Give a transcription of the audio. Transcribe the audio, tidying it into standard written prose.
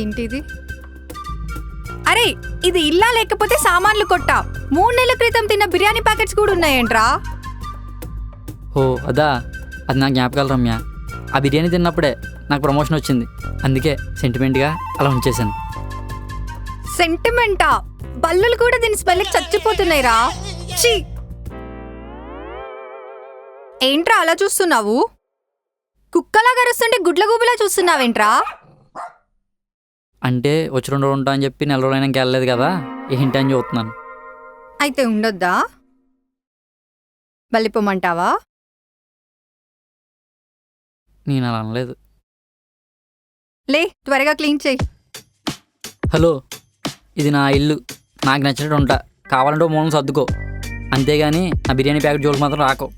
ఏంటిది? అరే, ఇది ఇల్లా లేకపోతే సామాన్లు కొట్టా? 3 నెలల క్రితం తిన్న బిర్యానీ ప్యాకెట్స్ కూడా ఉన్నాయేంట్రా? ఓ అదా, అది నా జ్ఞాపకాలు రమ్య. ఆ బిర్యానీ తిన్నప్పుడే నాకు ప్రమోషన్ వచ్చింది, అందుకే సెంటిమెంట్గా అలా ఉంచేశాను. సెంటిమెంటా? బల్లులు కూడా దీని స్మెల్కి చచ్చిపోతున్నాయిరా. ఛీ! ఏంట్రా అలా చూస్తున్నావు? కుక్కలా గరుస్తుంటే గుడ్ల గూబిలా చూస్తున్నావేంట్రా? అంటే వచ్చి 2 రోజులు ఉంటా అని చెప్పి 4 రోజులైనా ఇంకా వెళ్ళలేదు కదా, ఏంటి అని చూస్తున్నాను. అయితే ఉండొద్దా? వెళ్ళిపోమంటావా? నేను అలా అనలేదు. లే, త్వరగా క్లీన్ చెయ్యి. హలో, ఇది నా ఇల్లు, నాకు నచ్చినట్టు ఉంటా. కావాలంటే మూలం సర్దుకో, అంతేగాని నా బిర్యానీ ప్యాకెట్ జోలికి మాత్రం రాకో.